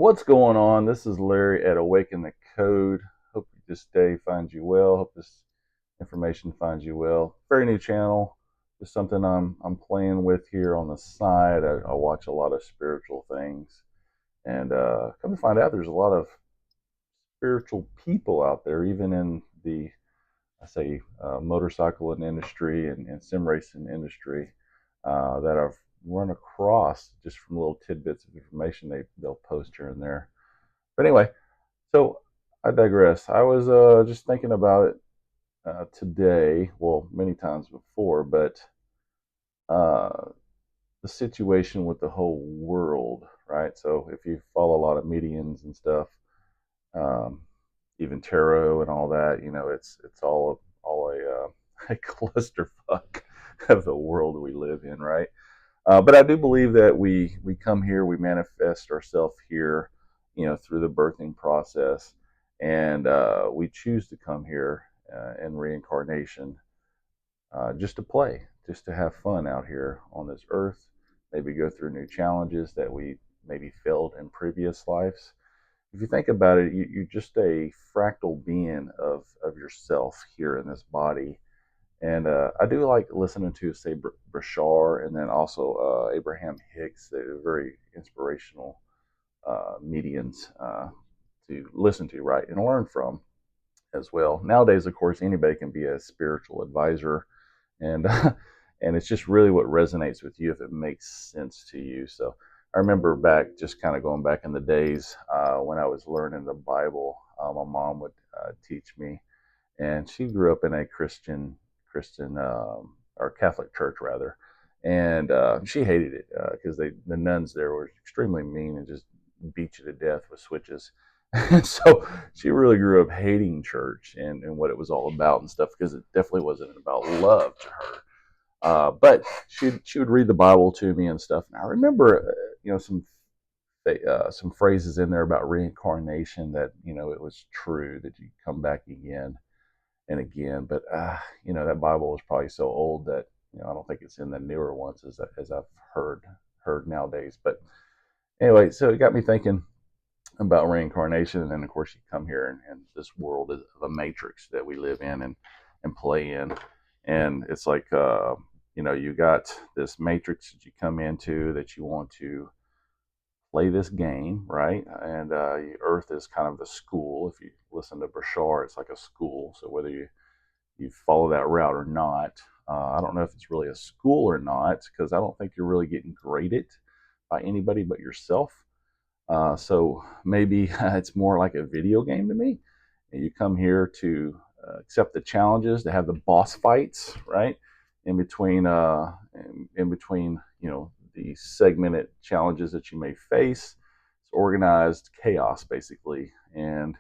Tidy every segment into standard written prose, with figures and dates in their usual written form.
What's going on? This is Larry at Awaken the Code. Hope this day finds you well. Hope this information finds you well. Very new channel. Just something I'm playing with here on the side. I watch a lot of spiritual things, and come to find out, there's a lot of spiritual people out there, even in the motorcycle industry and sim racing industry that I've run across just from little tidbits of information they'll post here and there. But anyway, so I digress. I was just thinking about it today, well, many times before, but uh, the situation with the whole world, right? So if you follow a lot of mediums and stuff, um, even tarot and all that, it's all a clusterfuck of the world we live in, right? But I do believe that we come here, we manifest ourselves here, through the birthing process, and we choose to come here in reincarnation just to play, just to have fun out here on this earth. Maybe go through new challenges that we maybe failed in previous lives. If you think about it, you're just a fractal being of yourself here in this body, and I do like listening to, say, Bashar, and then also Abraham Hicks. They're very inspirational medians to listen to, right, and learn from as well. Nowadays, of course, anybody can be a spiritual advisor, and and it's just really what resonates with you if it makes sense to you. So I remember back, just kind of going back in the days when I was learning the Bible. My mom would teach me, and she grew up in a Christian or Catholic church rather, and she hated it because the nuns there were extremely mean and just beat you to death with switches. And so she really grew up hating church and what it was all about and stuff, because it definitely wasn't about love to her. But she would read the Bible to me and stuff, and I remember some phrases in there about reincarnation, that it was true that you come back again and again. But that Bible is probably so old that I don't think it's in the newer ones as I've heard nowadays. But anyway, so it got me thinking about reincarnation, and then of course you come here, and this world is a matrix that we live in and play in, and it's like you got this matrix that you come into, that you want to play this game, right? And Earth is kind of the school. If you listen to Bashar, it's like a school. So whether you follow that route or not, I don't know if it's really a school or not, because I don't think you're really getting graded by anybody but yourself. So maybe it's more like a video game to me. And you come here to accept the challenges, to have the boss fights, right? In between, in between, the segmented challenges that you may face. It's organized chaos, basically, and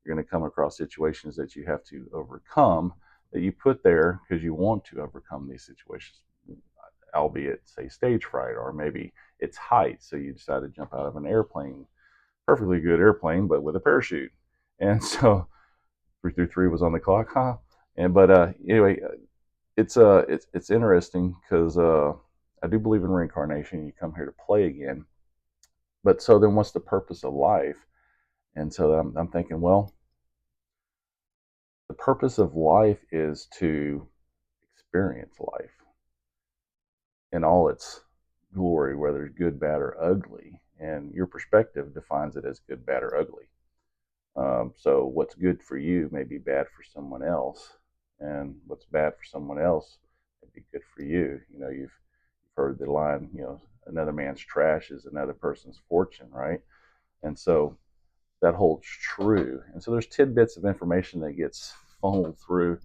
you're going to come across situations that you have to overcome, that you put there because you want to overcome these situations, albeit, say, stage fright, or maybe it's height. So you decide to jump out of an airplane, perfectly good airplane, but with a parachute. And so 333 was on the clock, huh? And but anyway, it's interesting because I do believe in reincarnation. You come here to play again, but so then what's the purpose of life? And so I'm thinking, well, the purpose of life is to experience life in all its glory, whether it's good, bad, or ugly. And your perspective defines it as good, bad, or ugly. So what's good for you may be bad for someone else, and what's bad for someone else may be good for you. You've heard the line, another man's trash is another person's fortune, right? And so that holds true. And so there's tidbits of information that gets funneled through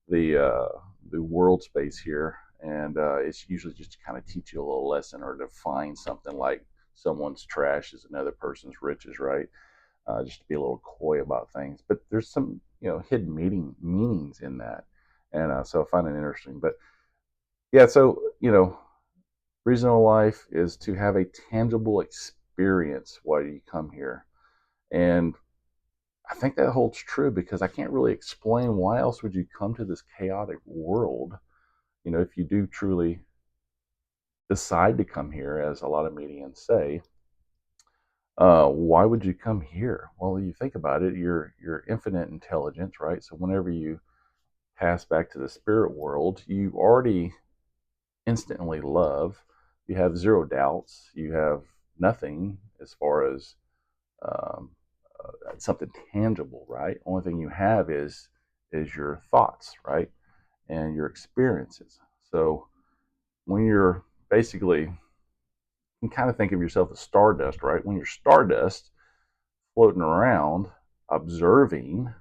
the world space here, and it's usually just to kind of teach you a little lesson, or define something like someone's trash is another person's riches, right? Just to be a little coy about things. But there's some hidden meanings in that, and so I find it interesting. But yeah, so reason of life is to have a tangible experience while you come here, and I think that holds true, because I can't really explain why else would you come to this chaotic world, if you do truly decide to come here, as a lot of mediums say. Why would you come here? Well, you think about it, you're infinite intelligence, right? So whenever you pass back to the spirit world, you already instantly love. You have zero doubts. You have nothing as far as um, something tangible, right? Only thing you have is your thoughts, right, and your experiences. So when you're basically, you can kind of think of yourself as stardust, right? When you're stardust floating around, observing,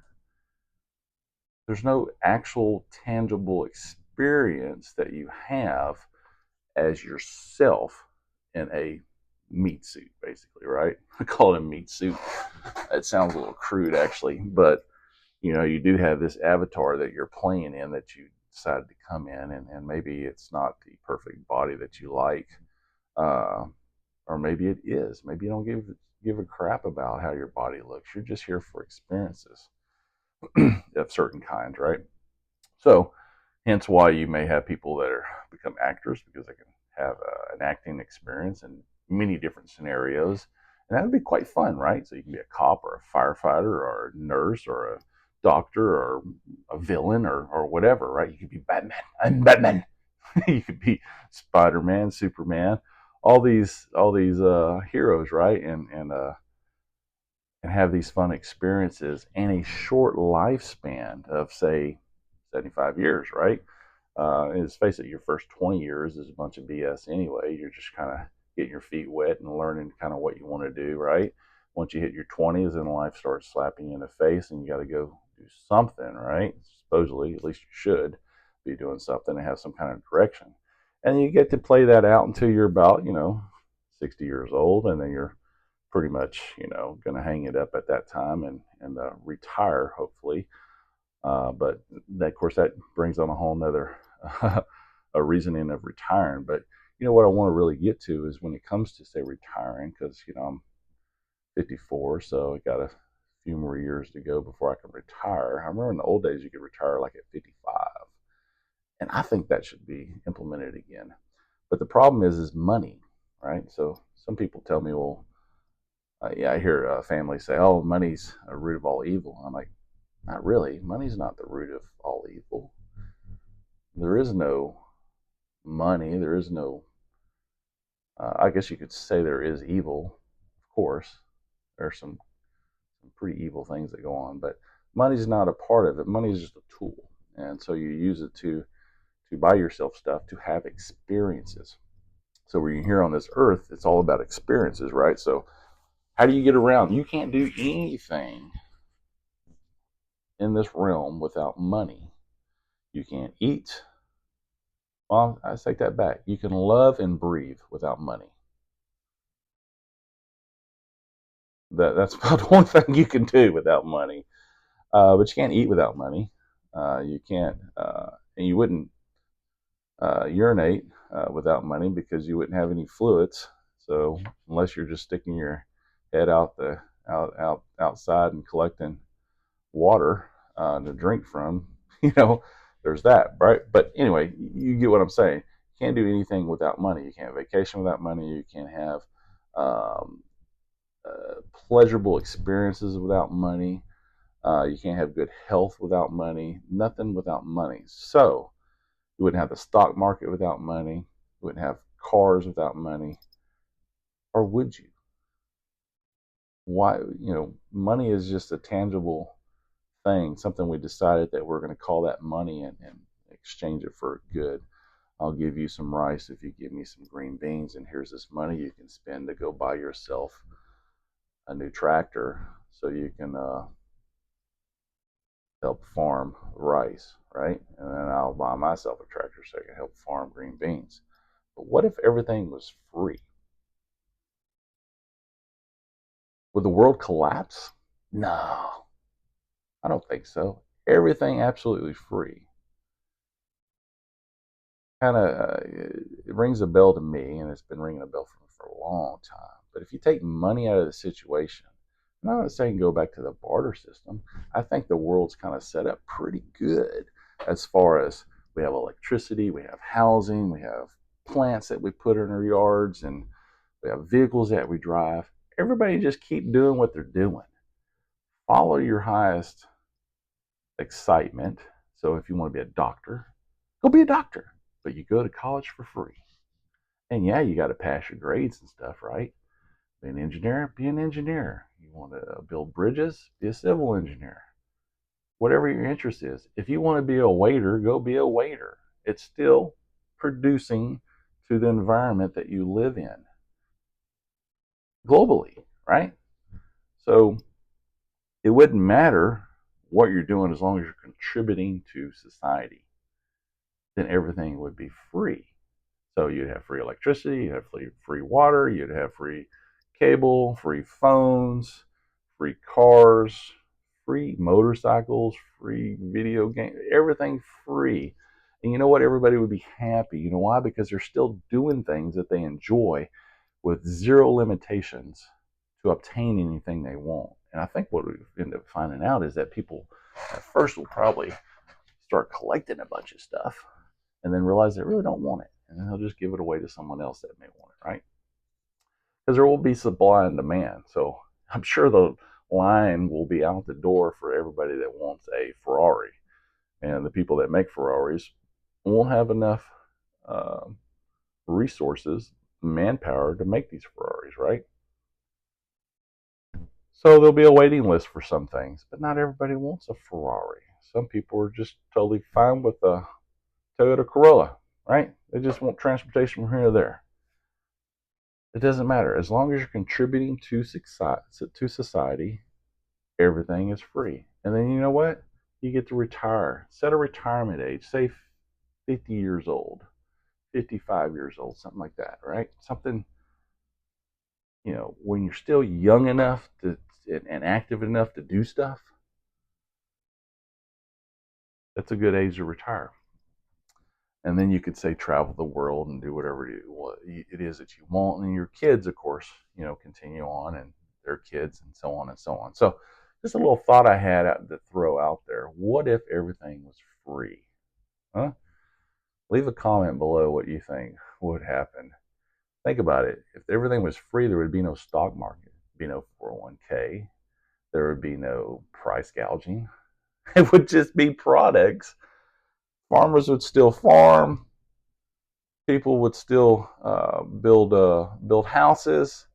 there's no actual tangible experience that you have as yourself in a meat suit, basically, right? I call it a meat suit. It sounds a little crude, actually, but you do have this avatar that you're playing in that you decided to come in, and maybe it's not the perfect body that you like, uh, or maybe it is. Maybe you don't give a crap about how your body looks. You're just here for experiences of certain kinds, right? So, hence why you may have people that become actors because they can have an acting experience in many different scenarios, and that would be quite fun, right? So you can be a cop or a firefighter or a nurse or a doctor or a villain or whatever, right? You could be Batman. I'm Batman. You could be Spider-Man, Superman, all these heroes, right? And have these fun experiences in a short lifespan of, say, 75 years, right? And let's face it, your first 20 years is a bunch of BS anyway. You're just kind of getting your feet wet and learning kind of what you want to do, right? Once you hit your 20s, then life starts slapping you in the face and you got to go do something, right? Supposedly, at least you should be doing something and have some kind of direction. And you get to play that out until you're about, 60 years old, and then you're pretty much, going to hang it up at that time and retire, hopefully. But that, of course, that brings on a whole nother a reasoning of retiring. But what I want to really get to is when it comes to, say, retiring, because I'm 54, so I got a few more years to go before I can retire. I remember in the old days you could retire like at 55, and I think that should be implemented again. But the problem is money, right? So some people tell me, well, yeah, I hear families say, "Oh, money's a root of all evil." I'm like, not really. Money's not the root of all evil. There is no money. There is no. I guess you could say there is evil. Of course, there are some pretty evil things that go on, but money's not a part of it. Money is just a tool, and so you use it to buy yourself stuff, to have experiences. So when you're here on this earth, it's all about experiences, right? So how do you get around? You can't do anything in this realm without money. You can't eat. Well, I take that back. You can love and breathe without money. That's about the only thing you can do without money. But you can't eat without money. You can't, and you wouldn't urinate without money because you wouldn't have any fluids. So unless you're just sticking your head outside and collecting water to drink from, there's that, right? But anyway, you get what I'm saying. You can't do anything without money. You can't vacation without money. You can't have um, pleasurable experiences without money. You can't have good health without money. Nothing without money. So you wouldn't have the stock market without money. You wouldn't have cars without money. Or would you? Why? Money is just a tangible thing, something we decided that we're going to call that money and exchange it for good. I'll give you some rice if you give me some green beans, and here's this money you can spend to go buy yourself a new tractor so you can help farm rice, right? And then I'll buy myself a tractor so I can help farm green beans. But what if everything was free? Would the world collapse? No, I don't think so. Everything absolutely free. Kind of, it rings a bell to me, and it's been ringing a bell for a long time. But if you take money out of the situation, I'm not saying go back to the barter system. I think the world's kind of set up pretty good as far as we have electricity, we have housing, we have plants that we put in our yards, and we have vehicles that we drive. Everybody just keep doing what they're doing. Follow your highest excitement. So if you want to be a doctor, go be a doctor. But you go to college for free. And yeah, you got to pass your grades and stuff, right? Be an engineer, be an engineer. You want to build bridges, be a civil engineer. Whatever your interest is. If you want to be a waiter, go be a waiter. It's still producing to the environment that you live in globally, right? So it wouldn't matter what you're doing as long as you're contributing to society. Then everything would be free. So you'd have free electricity, you'd have free water, you'd have free cable, free phones, free cars, free motorcycles, free video games, everything free. And you know what? Everybody would be happy. You know why? Because they're still doing things that they enjoy with zero limitations to obtain anything they want. And I think what we end up finding out is that people at first will probably start collecting a bunch of stuff and then realize they really don't want it. And then they'll just give it away to someone else that may want it, right? Because there will be supply and demand. So I'm sure the line will be out the door for everybody that wants a Ferrari. And the people that make Ferraris won't have enough uh, resources, manpower to make these Ferraris, right? So there'll be a waiting list for some things, but not everybody wants a Ferrari. Some people are just totally fine with a Toyota Corolla, right? They just want transportation from here to there. It doesn't matter. As long as you're contributing to society, everything is free. And then you know what? You get to retire. Set a retirement age. Say 50 years old, 55 years old, something like that, right? Something, when you're still young enough to and active enough to do stuff, that's a good age to retire. And then you could say travel the world and do whatever it is that you want. And your kids, of course, continue on and their kids and so on and so on. So just a little thought I had to throw out there. What if everything was free? Huh? Leave a comment below what you think would happen. Think about it. If everything was free, there would be no stock market, be no 401k. There would be no price gouging. It would just be products. Farmers would still farm. People would still build houses.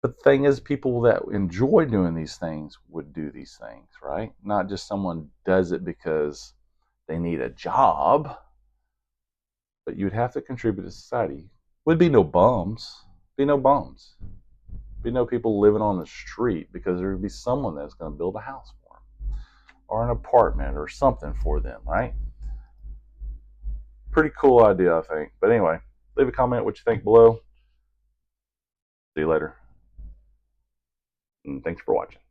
But the thing is, people that enjoy doing these things would do these things, right? Not just someone does it because they need a job, but you'd have to contribute to society. Would be no bums. Be no bums. Be no people living on the street, because there would be someone that's going to build a house for them or an apartment or something for them, right? Pretty cool idea, I think. But anyway, leave a comment what you think below. See you later. And thanks for watching.